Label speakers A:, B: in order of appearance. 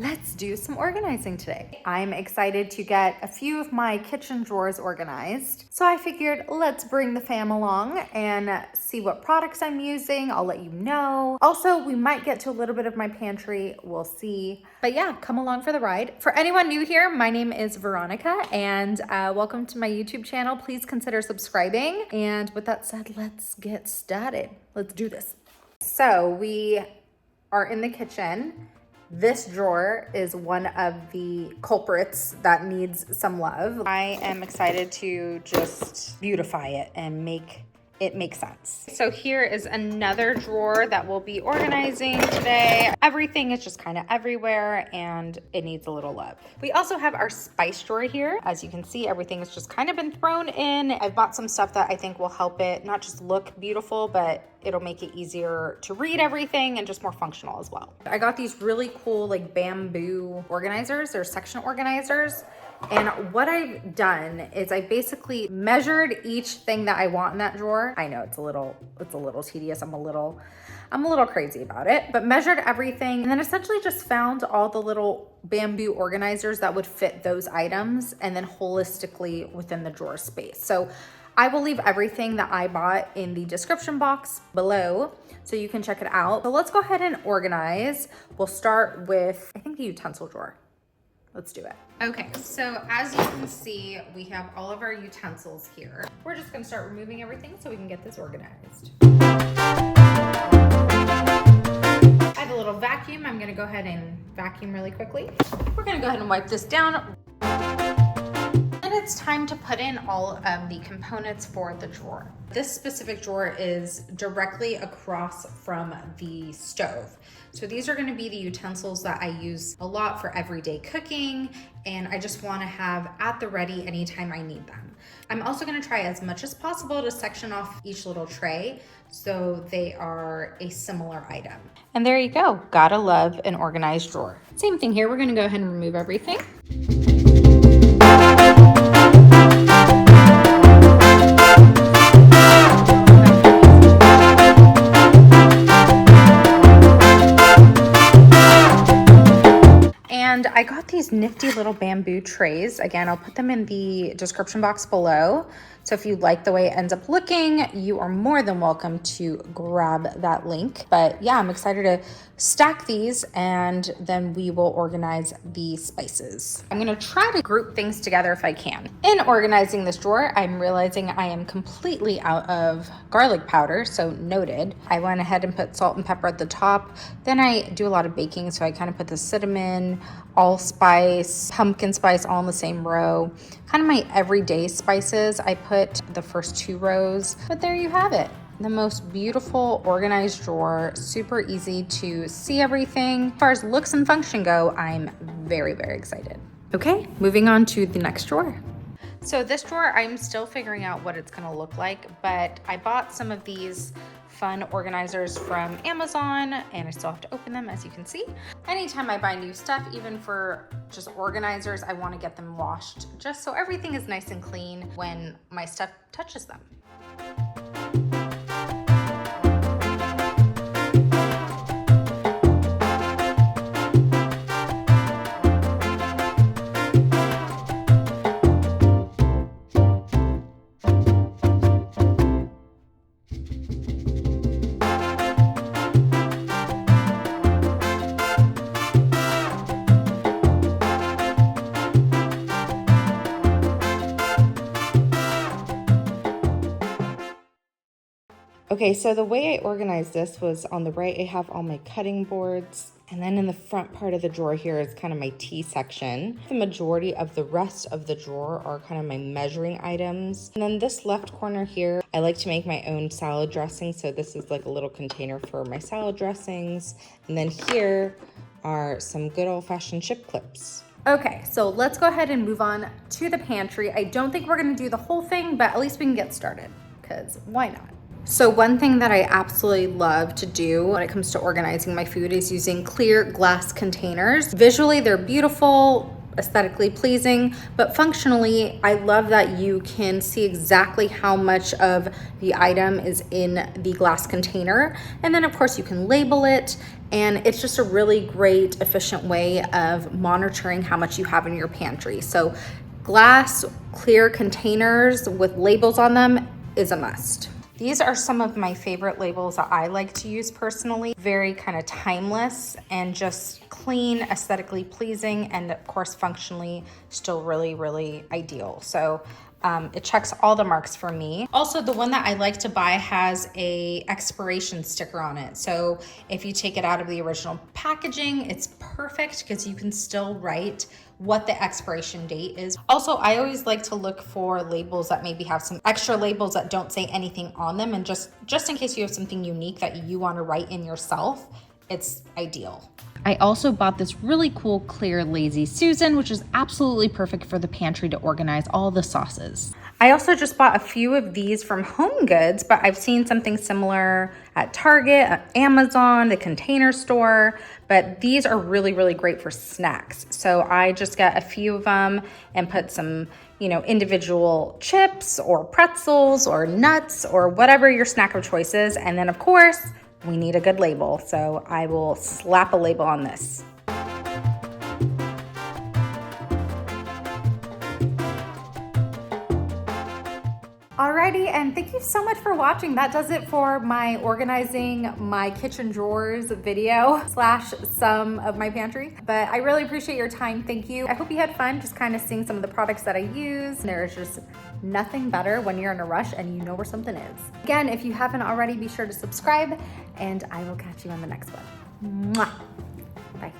A: let's do some organizing today. I'm excited to get a few of my kitchen drawers organized. So I figured let's bring the fam along and see what products I'm using. I'll let you know. Also, we might get to a little bit of my pantry. We'll see. But yeah, come along for the ride. For anyone new here, my name is Veronica and welcome to my YouTube channel. Please consider subscribing. And with that said, let's get started. Let's do this. So we are in the kitchen. This drawer is one of the culprits that needs some love. I am excited to just beautify it and make it make sense. So here is another drawer that we'll be organizing today. Everything is just kind of everywhere and it needs a little love. We also have our spice drawer here. As you can see, everything has just kind of been thrown in. I've bought some stuff that I think will help it not just look beautiful, but it'll make it easier to read everything and just more functional as well. I got these really cool like bamboo organizers. They're section organizers. And what I've done is I basically measured each thing that I want in that drawer. I know it's a little tedious. I'm a little crazy about it, but measured everything and then essentially just found all the little bamboo organizers that would fit those items and then holistically within the drawer space. So I will leave everything that I bought in the description box below so you can check it out. So let's go ahead and organize. We'll start with, I think, the utensil drawer. Let's do it. Okay, so as you can see, we have all of our utensils here. We're just gonna start removing everything so we can get this organized. I have a little vacuum. I'm gonna go ahead and vacuum really quickly. We're gonna go ahead and wipe this down. And it's time to put in all of the components for the drawer. This specific drawer is directly across from the stove. So these are gonna be the utensils that I use a lot for everyday cooking, and I just wanna have at the ready anytime I need them. I'm also gonna try as much as possible to section off each little tray so they are a similar item. And there you go, gotta love an organized drawer. Same thing here, we're gonna go ahead and remove everything. And I got these nifty little bamboo trays. Again, I'll put them in the description box below. So if you like the way it ends up looking, you are more than welcome to grab that link. But yeah, I'm excited to stack these and then we will organize the spices. I'm gonna try to group things together if I can. In organizing this drawer, I'm realizing I am completely out of garlic powder, so noted. I went ahead and put salt and pepper at the top. Then I do a lot of baking, so I kind of put the cinnamon, allspice, pumpkin spice all in the same row. Kind of my everyday spices. I put the first 2 rows, but there you have it. The most beautiful organized drawer, super easy to see everything. As far as looks and function go, I'm very, very excited. Okay, moving on to the next drawer. So this drawer, I'm still figuring out what it's gonna look like, but I bought some of these fun organizers from Amazon and I still have to open them, as you can see. Anytime I buy new stuff, even for just organizers, I want to get them washed just so everything is nice and clean when my stuff touches them. Okay, so the way I organized this was on the right, I have all my cutting boards. And then in the front part of the drawer here is kind of my tea section. The majority of the rest of the drawer are kind of my measuring items. And then this left corner here, I like to make my own salad dressing. So this is like a little container for my salad dressings. And then here are some good old-fashioned chip clips. Okay, so let's go ahead and move on to the pantry. I don't think we're gonna do the whole thing, but at least we can get started, because why not? So one thing that I absolutely love to do when it comes to organizing my food is using clear glass containers. Visually, they're beautiful. aesthetically pleasing, but functionally, I love that you can see exactly how much of the item is in the glass container. And then of course you can label it, and it's just a really great, efficient way of monitoring how much you have in your pantry. So glass clear containers with labels on them is a must. These are some of my favorite labels that I like to use personally. Very kind of timeless and just clean, aesthetically pleasing, and of course functionally still really, really ideal. So it checks all the marks for me. Also, the one that I like to buy has a expiration sticker on it. So if you take it out of the original packaging, it's perfect because you can still write what the expiration date is. Also, I always like to look for labels that maybe have some extra labels that don't say anything on them, and just in case you have something unique that you want to write in yourself, it's ideal.
B: I also bought this really cool clear Lazy Susan, which is absolutely perfect for the pantry to organize all the sauces.
A: I also just bought a few of these from Home Goods, but I've seen something similar at Target, at Amazon, the Container Store, but these are really, really great for snacks. So I just got a few of them and put some, individual chips or pretzels or nuts or whatever your snack of choice is. And then of course, we need a good label. So I will slap a label on this. Alrighty, and thank you so much for watching. That does it for my organizing my kitchen drawers video / some of my pantry. But I really appreciate your time. Thank you. I hope you had fun just kind of seeing some of the products that I use. There's just nothing better when you're in a rush and you know where something is. Again, if you haven't already, be sure to subscribe, and I will catch you on the next one. Mwah. Bye.